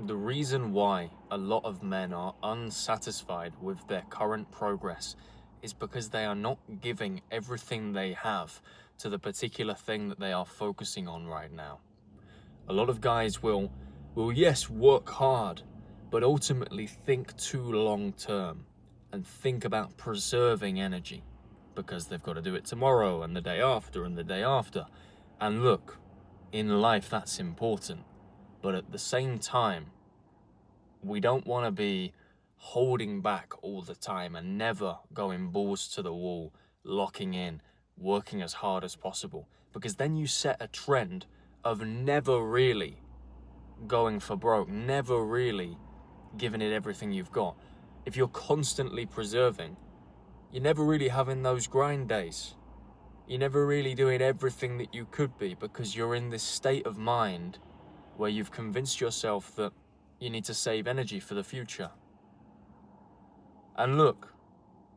The reason why a lot of men are unsatisfied with their current progress is because they are not giving everything they have to the particular thing that they are focusing on right now. A lot of guys will yes, work hard, but ultimately think too long term and think about preserving energy because they've got to do it tomorrow and the day after and the day after. And look, in life that's important, but at the same time, we don't want to be holding back all the time and never going balls to the wall, locking in, working as hard as possible, because then you set a trend of never really going for broke, never really giving it everything you've got. If you're constantly preserving, you're never really having those grind days. You're never really doing everything that you could be because you're in this state of mind where you've convinced yourself that you need to save energy for the future. And look,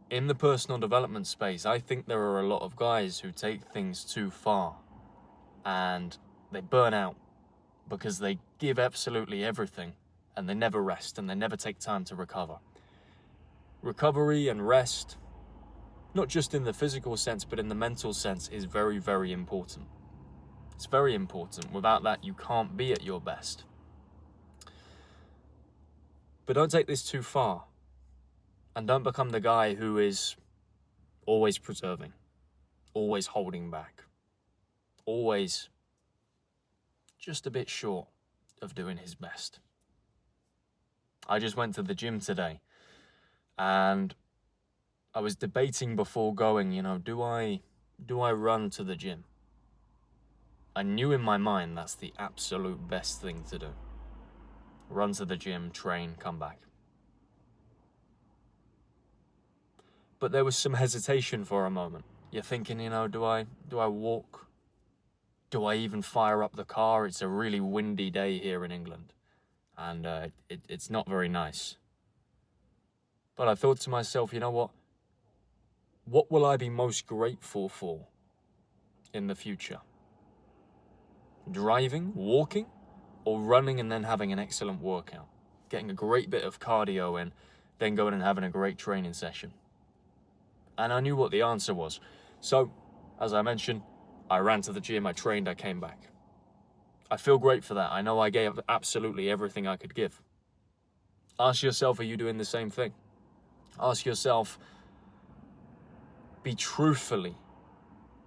in the personal development space, I think there are a lot of guys who take things too far and they burn out because they give absolutely everything and they never rest and they never take time to recover. Recovery and rest, not just in the physical sense, but in the mental sense, is very, very important. It's very important. Without that, you can't be at your best. But don't take this too far. And don't become the guy who is always preserving, always holding back, always just a bit short of doing his best. I just went to the gym today and I was debating before going, do I run to the gym? I knew in my mind that's the absolute best thing to do. Run to the gym, train, come back. But there was some hesitation for a moment. You're thinking, do I walk? Do I even fire up the car? It's a really windy day here in England, and it's not very nice. But I thought to myself, you know what? What will I be most grateful for in the future? Driving, walking, or running and then having an excellent workout? Getting a great bit of cardio in, then going and having a great training session. And I knew what the answer was. So, as I mentioned, I ran to the gym, I trained, I came back. I feel great for that. I know I gave absolutely everything I could give. Ask yourself, are you doing the same thing? Ask yourself, be truthfully,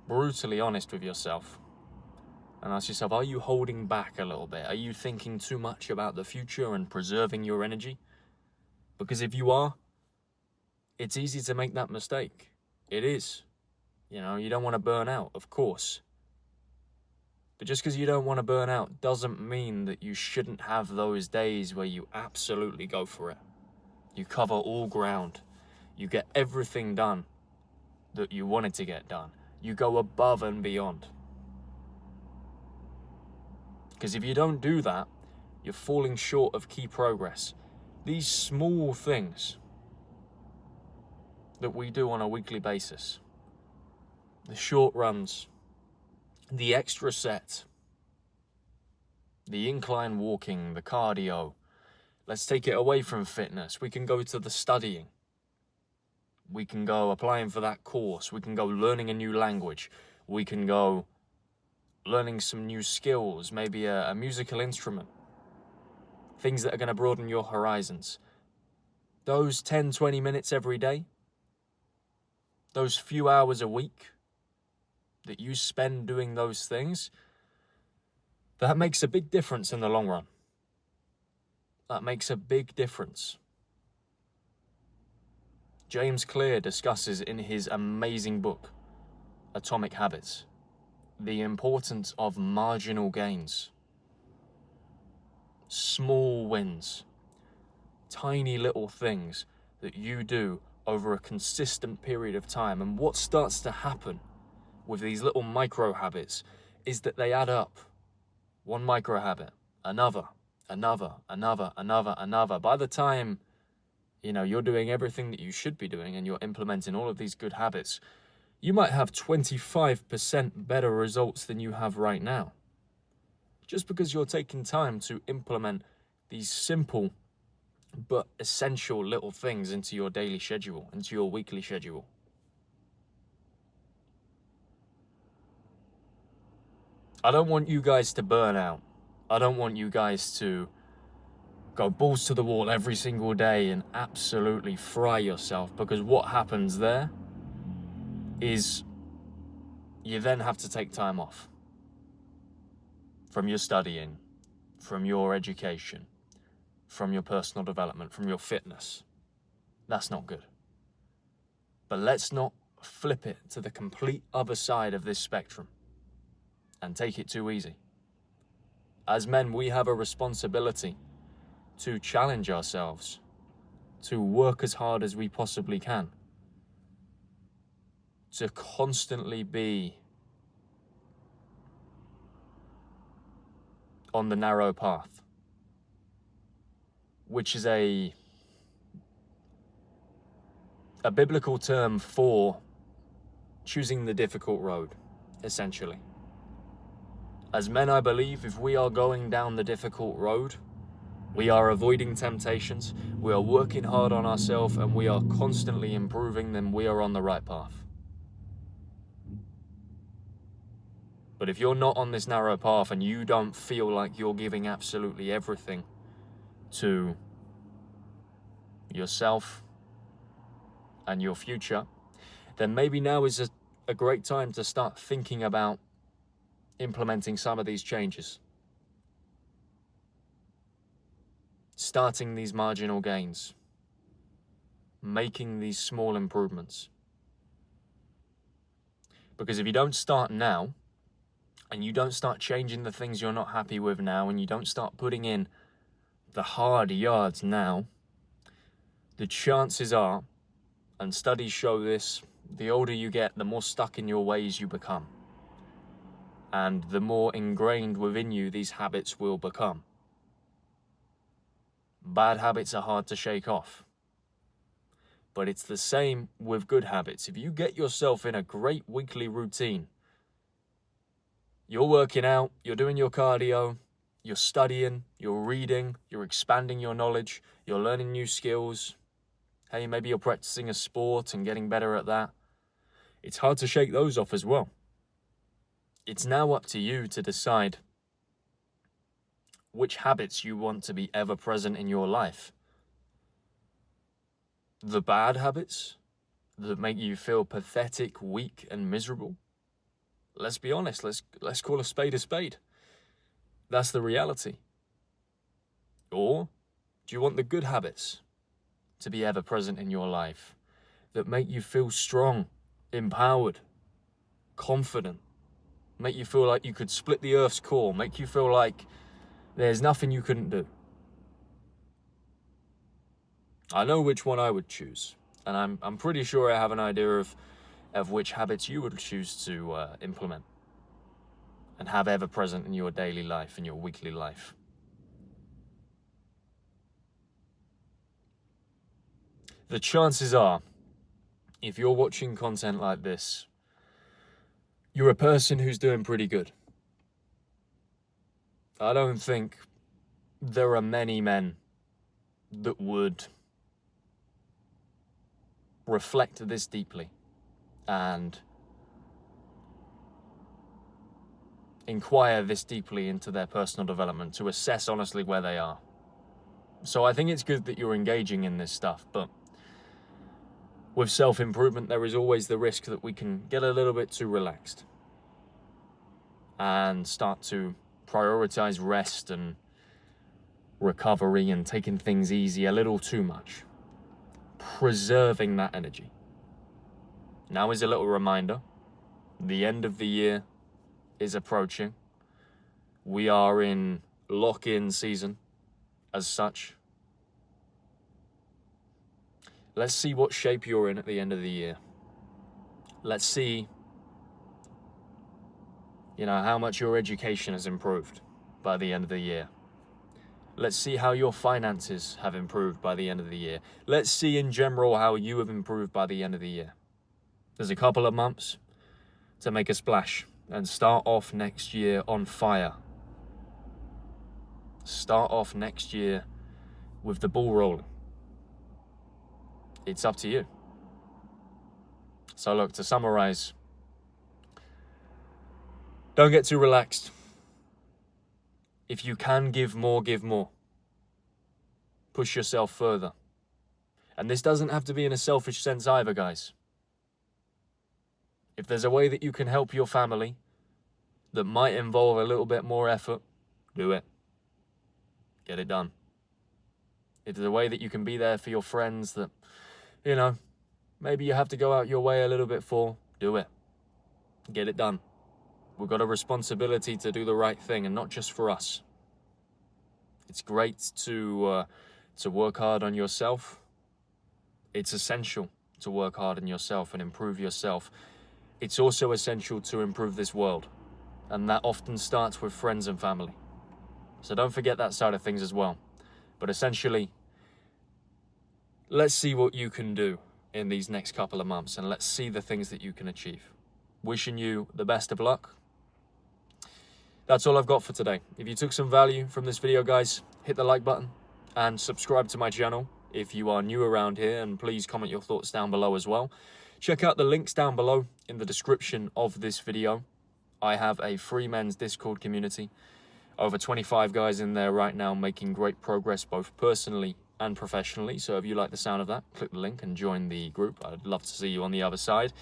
brutally honest with yourself. And ask yourself, are you holding back a little bit? Are you thinking too much about the future and preserving your energy? Because if you are, it's easy to make that mistake. It is. You don't want to burn out, of course. But just because you don't want to burn out doesn't mean that you shouldn't have those days where you absolutely go for it. You cover all ground. You get everything done that you wanted to get done. You go above and beyond. Because if you don't do that, you're falling short of key progress. These small things that we do on a weekly basis, the short runs, the extra set, the incline walking, the cardio. Let's take it away from fitness. We can go to the studying. We can go applying for that course. We can go learning a new language. We can go learning some new skills, maybe a musical instrument. Things that are going to broaden your horizons. Those 10, 20 minutes every day, those few hours a week that you spend doing those things, that makes a big difference in the long run. That makes a big difference. James Clear discusses in his amazing book, Atomic Habits, the importance of marginal gains. Small wins. Tiny little things that you do over a consistent period of time. And what starts to happen with these little micro habits is that they add up. One micro habit, another. By the time, you're doing everything that you should be doing and you're implementing all of these good habits, you might have 25% better results than you have right now. Just because you're taking time to implement these simple but essential little things into your daily schedule, into your weekly schedule. I don't want you guys to burn out. I don't want you guys to go balls to the wall every single day and absolutely fry yourself, because what happens there is you then have to take time off from your studying, from your education, from your personal development, from your fitness. That's not good. But let's not flip it to the complete other side of this spectrum and take it too easy. As men, we have a responsibility to challenge ourselves, to work as hard as we possibly can, to constantly be on the narrow path, which is a biblical term for choosing the difficult road, essentially. As men, I believe if we are going down the difficult road, we are avoiding temptations, we are working hard on ourselves, and we are constantly improving, then we are on the right path. But if you're not on this narrow path and you don't feel like you're giving absolutely everything to yourself and your future, then maybe now is a great time to start thinking about implementing some of these changes. Starting these marginal gains. Making these small improvements. Because if you don't start now, and you don't start changing the things you're not happy with now, and you don't start putting in the hard yards now, the chances are, and studies show this, the older you get, the more stuck in your ways you become. And the more ingrained within you these habits will become. Bad habits are hard to shake off. But it's the same with good habits. If you get yourself in a great weekly routine, you're working out, you're doing your cardio, you're studying, you're reading, you're expanding your knowledge, you're learning new skills. Hey, maybe you're practicing a sport and getting better at that. It's hard to shake those off as well. It's now up to you to decide which habits you want to be ever present in your life. The bad habits that make you feel pathetic, weak, and miserable. Let's be honest, let's call a spade a spade. That's the reality. Or do you want the good habits to be ever present in your life that make you feel strong, empowered, confident, make you feel like you could split the earth's core, make you feel like there's nothing you couldn't do? I know which one I would choose, and I'm pretty sure I have an idea of which habits you would choose to implement and have ever present in your daily life, in your weekly life. The chances are, if you're watching content like this, you're a person who's doing pretty good. I don't think there are many men that would reflect this deeply and inquire this deeply into their personal development to assess honestly where they are. So I think it's good that you're engaging in this stuff, but with self-improvement, there is always the risk that we can get a little bit too relaxed and start to prioritize rest and recovery and taking things easy a little too much, preserving that energy. Now is a little reminder, the end of the year is approaching. We are in lock-in season as such. Let's see what shape you're in at the end of the year. Let's see, how much your education has improved by the end of the year. Let's see how your finances have improved by the end of the year. Let's see in general how you have improved by the end of the year. There's a couple of months to make a splash and start off next year on fire. Start off next year with the ball rolling. It's up to you. So look, to summarize, don't get too relaxed. If you can give more, give more. Push yourself further. And this doesn't have to be in a selfish sense either, guys. If there's a way that you can help your family that might involve a little bit more effort, do it. Get it done. If there's a way that you can be there for your friends that, maybe you have to go out your way a little bit for, do it. Get it done. We've got a responsibility to do the right thing, and not just for us. It's great to work hard on yourself. It's essential to work hard on yourself and improve yourself. It's also essential to improve this world, and that often starts with friends and family. So don't forget that side of things as well. But essentially, let's see what you can do in these next couple of months, and let's see the things that you can achieve. Wishing you the best of luck. That's all I've got for today. If you took some value from this video, guys, hit the like button and subscribe to my channel if you are new around here, and please comment your thoughts down below as well. Check out the links down below in the description of this video. I have a free men's Discord community. Over 25 guys in there right now making great progress both personally and professionally. So if you like the sound of that, click the link and join the group. I'd love to see you on the other side.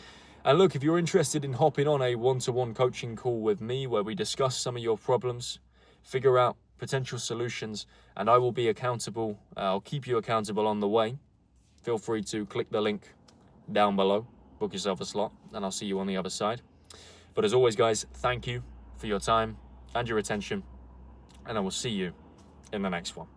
And look, if you're interested in hopping on a one-to-one coaching call with me where we discuss some of your problems, figure out potential solutions, and I will be accountable, I'll keep you accountable on the way, feel free to click the link down below, book yourself a slot, and I'll see you on the other side. But as always, guys, thank you for your time and your attention, and I will see you in the next one.